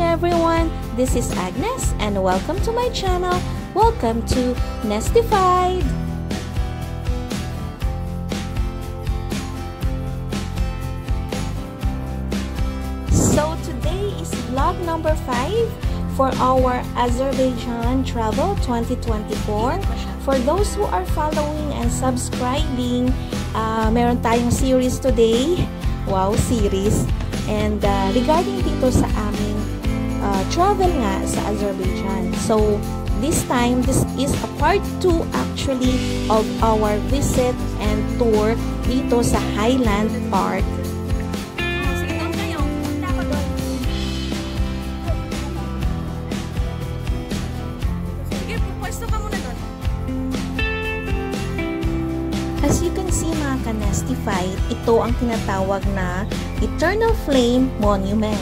everyone, this is Agnes and welcome to my channel. Welcome to Nestified. So today is vlog number 5 for our Azerbaijan travel 2024. For those who are following and subscribing, meron tayong series today. Wow, series. And regarding dito sa aming travel nga sa Azerbaijan. So, this time, this is a part 2 actually of our visit and tour dito sa Highland Park. As you can see mga ka-Nestified, ito ang tinatawag na Eternal Flame Monument.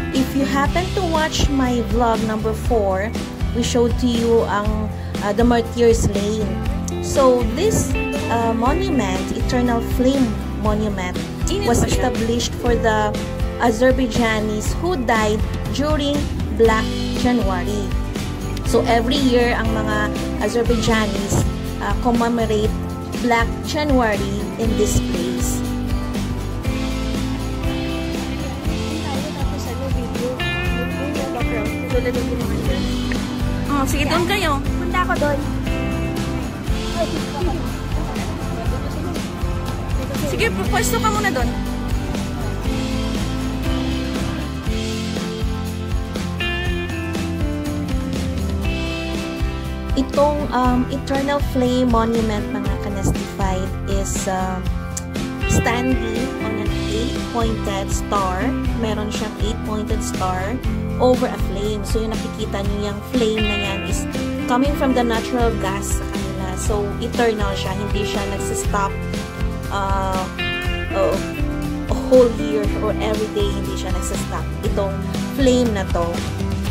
If you happen to watch my vlog number 4, we showed to you ang the Martyrs Lane. So this monument, Eternal Flame Monument, was established for the Azerbaijanis who died during Black January. So every year ang mga Azerbaijanis commemorate Black January in this place. Oh, sige, doon kayo. Punta ako doon. Sige, pwesto ka muna doon. Itong Eternal Flame Monument mga ka-Nestified is standing on an 8-pointed star. Meron siyang 8-pointed star over a flame. So yung nakikita niyo yung flame na yan is coming from the natural gas sa kanila. So eternal siya. Hindi siya nagsistop a whole year or every day. Hindi siya nagsistop. Itong flame na to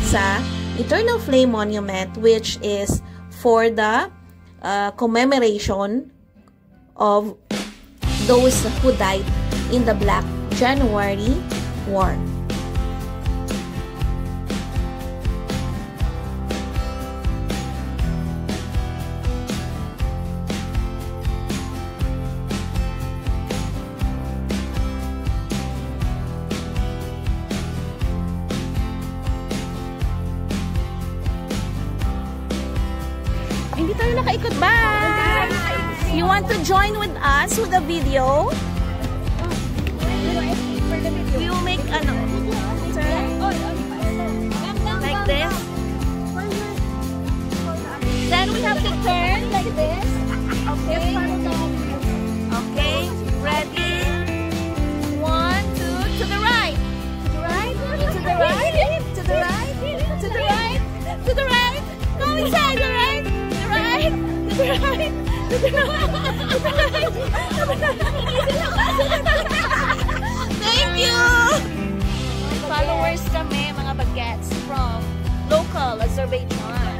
sa Eternal Flame Monument, which is for the commemoration of those who died in the Black January War. Hindi tayo nakaikot. Bye! You want to join with us with the video? We will make ano? Turn. Like this. Then we have to turn like this. Okay. Okay. Ready? 1, 2, to the right. To the right. To the right. To the right. To the right. To the right. Go inside the right. Right, to the right, to the right, to the right. Thank you! Followers kami, mga bagets from local Azerbaijan.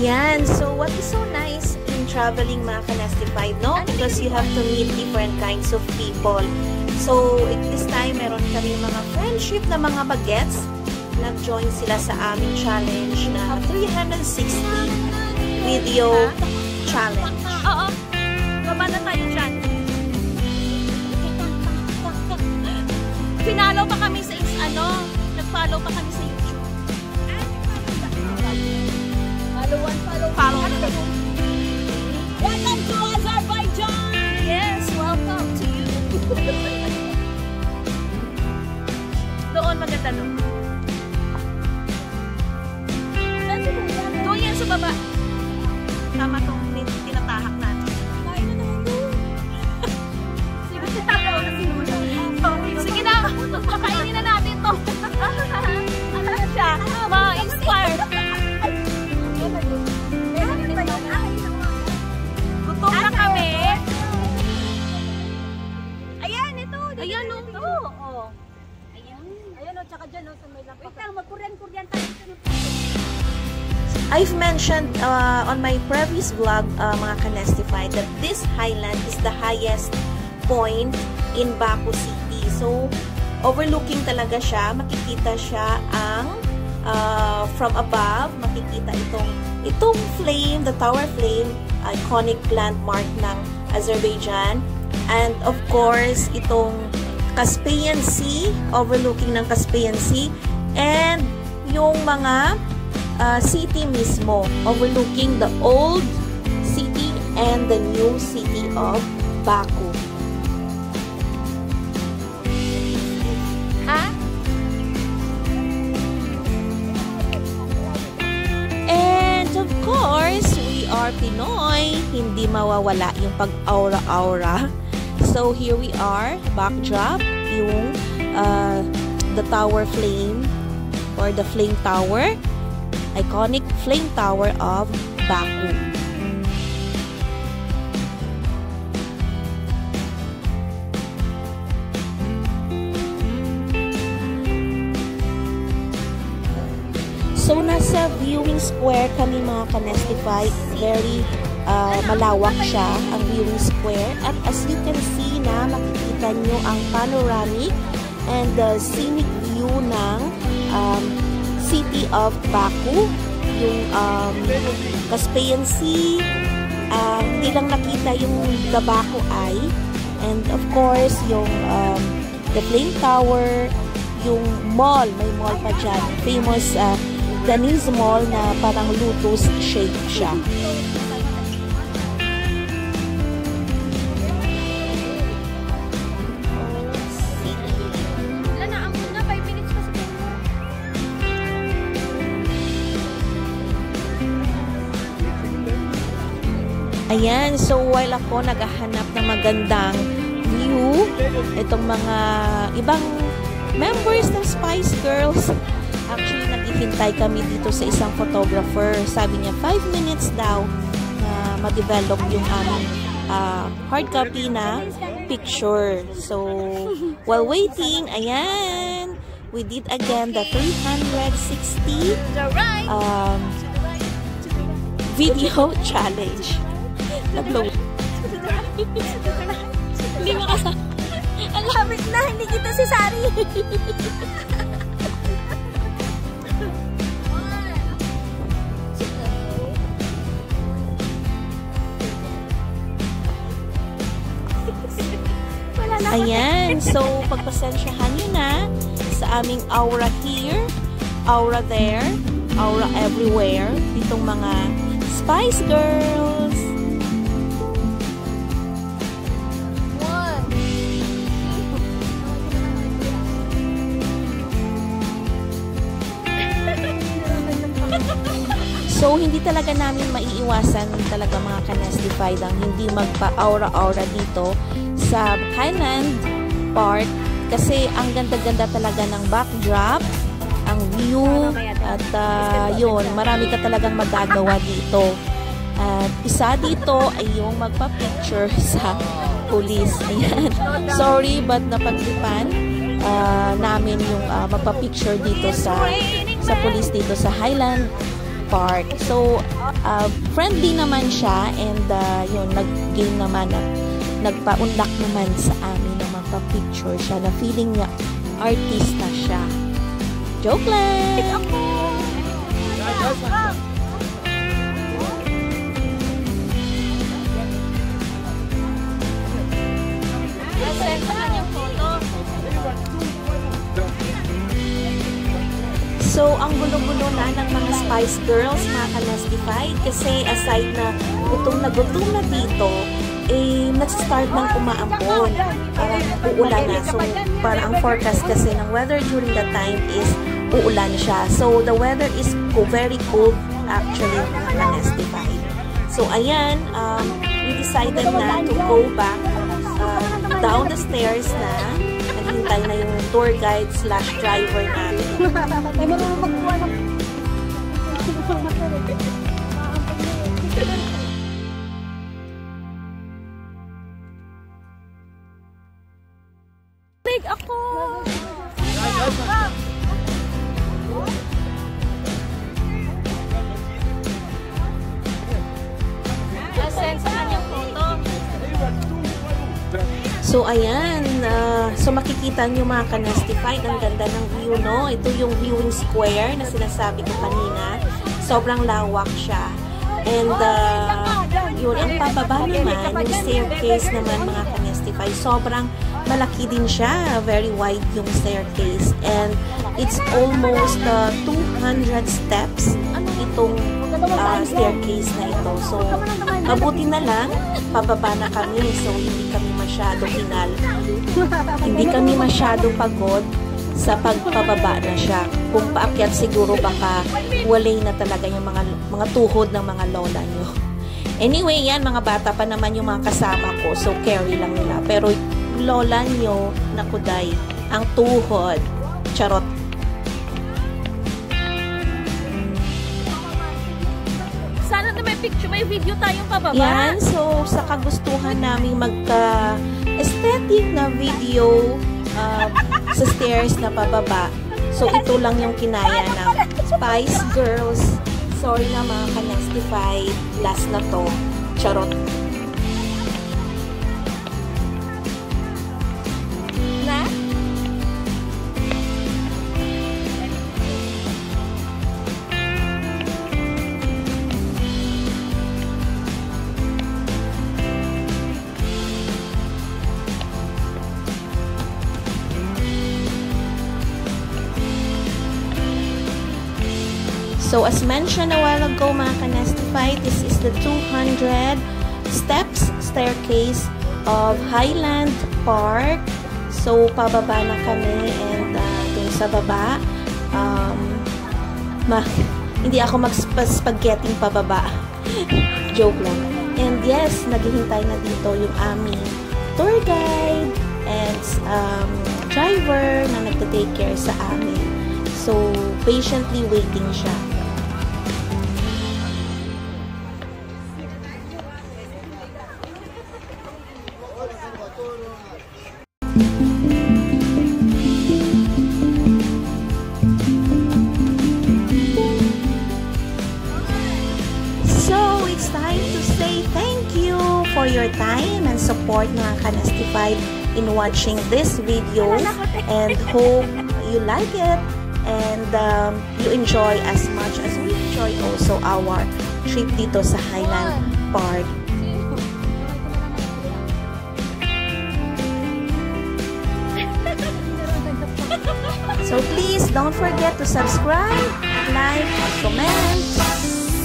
Ayan, so what is so nice in traveling mga ka-Nestified, no? Because you have to meet different kinds of people. So, this time, meron kami mga friendship na mga bagets. Nag-join sila sa aming challenge na 360 video challenge. Oo. Baba na tayo dyan. Pinalo pa kami sa nag-follow pa kami sa YouTube. Follow. Welcome to Azerbaijan! Yes, welcome to you. Doon maganda doon. Doon yan sa baba. Tama itong tinatahak natin. Sige, tatawa na sinula. Sige na, kakainin na natin ito. Ano siya? Ma-inspired. Gutom na kami. Ayan, ito. Ayan, o. Ayan o, tsaka dyan o, sa may lapak. Wait lang, magkuryan tayo. I've mentioned on my previous vlog, mga ka-Nestified, that this highland is the highest point in Baku City. So, overlooking talaga siya. Makikita siya ang from above. Makikita itong flame, the tower flame, iconic landmark ng Azerbaijan. And of course, itong Caspian Sea, overlooking ng Caspian Sea. And yung mga city mismo, overlooking the old city and the new city of Baku. And of course, we are Pinoy. Hindi mawawala yung pag-aura-aura. So here we are, backdrop, yung the tower flame or the flame tower, iconic flame tower of Baku. So, nasa viewing square kami mga ka-Nestify. Very malawak siya, ang viewing square. At as you can see na, makikita nyo ang panoramic and the scenic view ng city of Baku. Yung Caspian Sea. Hindi lang nakita yung the Baku Eye. And of course, yung the Flame Tower, yung mall, may mall pa dyan. Famous Danese Mall na parang lotus shape siya. Ayan, so while ako naghahanap ng magandang view, itong mga ibang members ng Spice Girls, actually naghihintay kami dito sa isang photographer. Sabi niya 5 minutes daw na ma-develop yung aming hard copy na picture. So, while waiting, ayan, we did again the 360 video challenge. Nag-blow. Hindi makasa. Ang lapit na, hindi kita si Sari. Ayan, so pagpasensyahan nyo na sa aming aura here, aura there, aura everywhere, ditong mga Spice Girls. So, hindi talaga namin maiiwasan talaga mga ka-Nestified ang hindi magpa-aura-aura dito sa Highland Park kasi ang ganda-ganda talaga ng backdrop, ang view, at yun, marami ka talagang magagawa dito. At isa dito ay yung magpa-picture sa police. Ayan. Sorry, but napaglipan namin yung magpa-picture dito sa police dito sa Highland Park. So, friendly naman siya and yun, nag-game naman at nagpa-unlock naman sa amin na magpa-picture siya na feeling niya artista siya. Joke lang! So, ang gulo-gulo na ng mga Spice Girls, mga ka-Nestified, kasi aside na gutom na dito, eh, nag-start ng umaambon. Parang uulan na. So, parang ang forecast kasi ng weather during that time is uulan siya. So, the weather is very cold actually, mga ka-Nestified. So, ayan, we decided na to go back down the stairs na. Naghintay na yung tour guide / driver namin. Ay, marunong magkuha ng... Big ako! So, ayan. So, makikita nyo mga ka-Nestified. Ang ganda ng view, no? Ito yung viewing square na sinasabi ko kanina. Sobrang lawak siya. And, yun. Ang pababa naman, yung staircase naman mga ka-Nestified. Sobrang malaki din siya. Very wide yung staircase. And, it's almost 200 steps itong staircase na ito. So, mabuti na lang, pababa na kami. So, hindi kami masyado hinal. Hindi kami masyado pagod sa pagpababa na siya. Kung paakyat siguro baka walay na talaga yung mga tuhod ng mga lola nyo. Anyway, yan, mga bata pa naman yung mga kasama ko. So, carry lang nila. Pero, lola nyo, nakuday, ang tuhod. Charot. Sana na may picture, may video tayong pababa. Yan, so sa kagustuhan namin magka-aesthetic na video sa stairs na pababa. So ito lang yung kinaya ng Spice Girls. Sorry na mga ka-Nestified. Last na to. Charot. Na? So, as mentioned a while ago, mga ka-Nestified, this is the 200 steps staircase of Highland Park. So, pababa na kami and dun sa baba, hindi ako mag-spaghetting pababa. Joke lang. And yes, naghihintay na dito yung aming tour guide and driver na nagta-take care sa amin. So, patiently waiting siya. So, it's time to say thank you for your time and support mga ka-Nestified in watching this video, and hope you like it and you enjoy as much as we enjoy also our trip dito sa Highland Park. So please don't forget to subscribe, like, comment.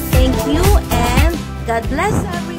Thank you and God bless everyone.